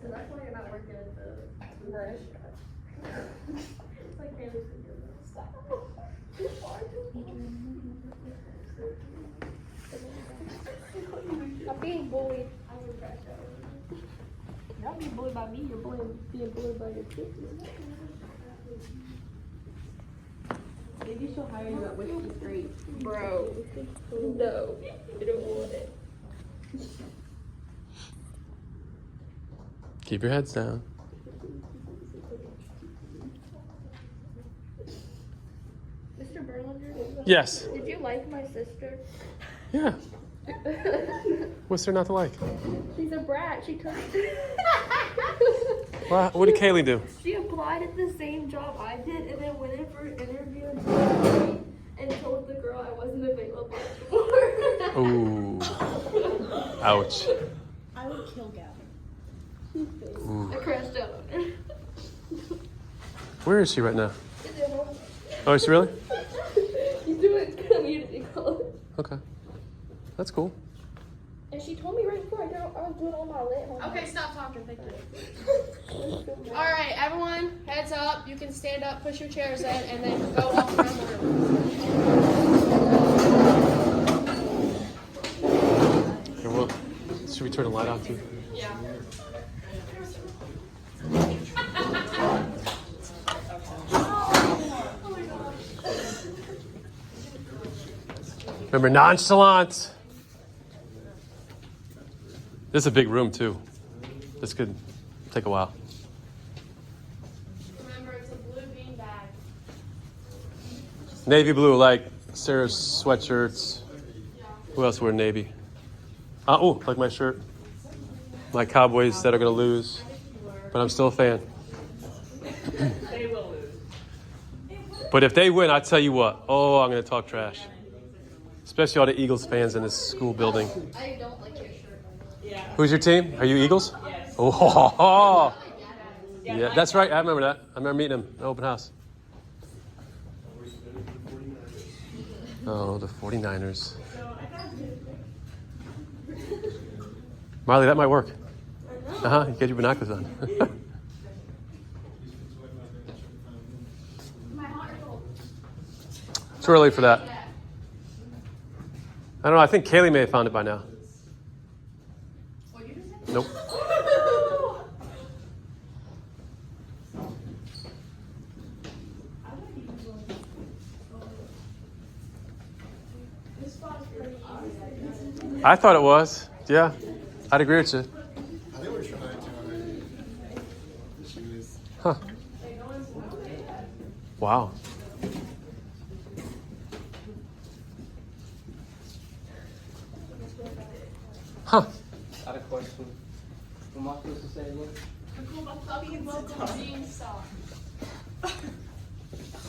So that's why you're not working at the restaurant. It's like family food. Stop. I'm being bullied. I would crash out. You're not being bullied by me, you're being bullied by your kids. Maybe she'll hire you at Whiskey Street. Bro. No. I don't want it. Keep your heads down. Mr. Berlinger? Yes. Did you like my sister? Yeah. What's there not to like? She's a brat. She took. What did Kaylee do? She applied at the same job I did, and then went in for an interview and told the girl I wasn't available anymore. Ooh. Ouch. I would kill Gavin. Ooh. I crashed out on her. Where is she right now? She's at home. Oh, is she really? She's doing community college. Okay. That's cool. And she told me right before I was doing all my lit homework. Okay, stop talking. Thank you. All right, everyone, heads up. You can stand up, push your chairs in, and then go walk around the room. Here, well, should we turn the light off too? Yeah. Remember, nonchalant. This is a big room too. This could take a while. Remember, it's a blue bean bag. Navy blue, like Sarah's sweatshirts. Who else wore navy? Oh, like my shirt. My Cowboys that are going to lose. But I'm still a fan. They will lose. But if they win, I tell you what. Oh, I'm going to talk trash. Especially all the Eagles fans in this school building. I don't like your shirt. Yeah. Who's your team? Are you Eagles? Yes. Oh, yeah, that's right. I remember that. I remember meeting him at the open house. Oh, the 49ers. Marley, that might work. Uh-huh. You get your binoculars on. Too early for that. I don't know. I think Kaylee may have found it by now. Nope. I thought it was. Yeah. I'd agree with you. I think we're trying to. She was. Huh. Wow. Huh. I had a question. What am I supposed to say again? Beanstalk.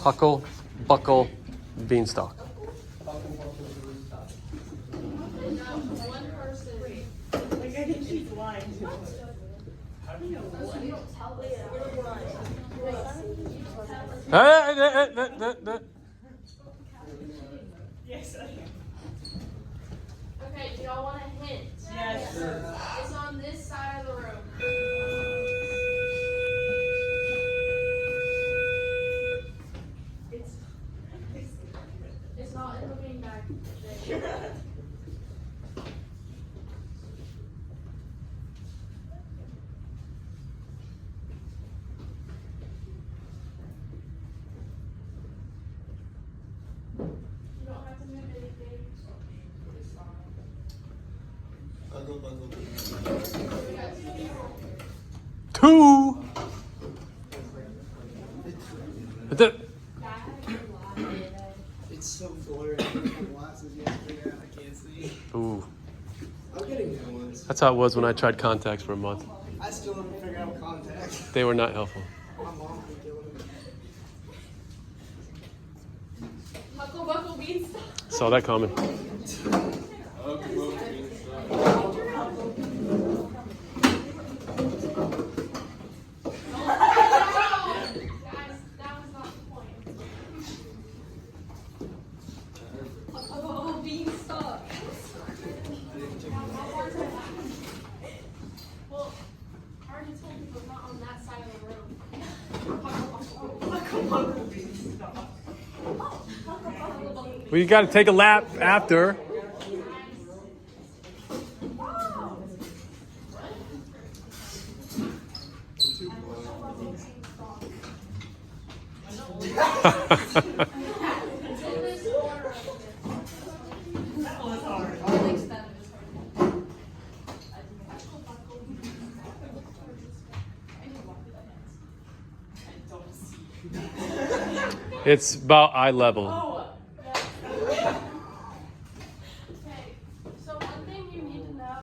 Huckle, buckle, beanstalk. One person. Like, I think she's lying to us. Yes. Okay, do y'all want a hint? Yes. It's on this side of the room. It's not in the bean bag. You don't have to move anything. Buggle. Two. It's so blurry. I have glasses yesterday. I can't see. Ooh. I'm getting new ones. That's how it was when I tried contacts for a month. I still haven't figured out contacts. They were not helpful. My mom can do it. Huckle buckle beanstalk. Saw that coming. Guys, that was not the point. Oh, beanstalk. Well, hard to that side of the room. Well, you got to take a lap after. It's about eye level.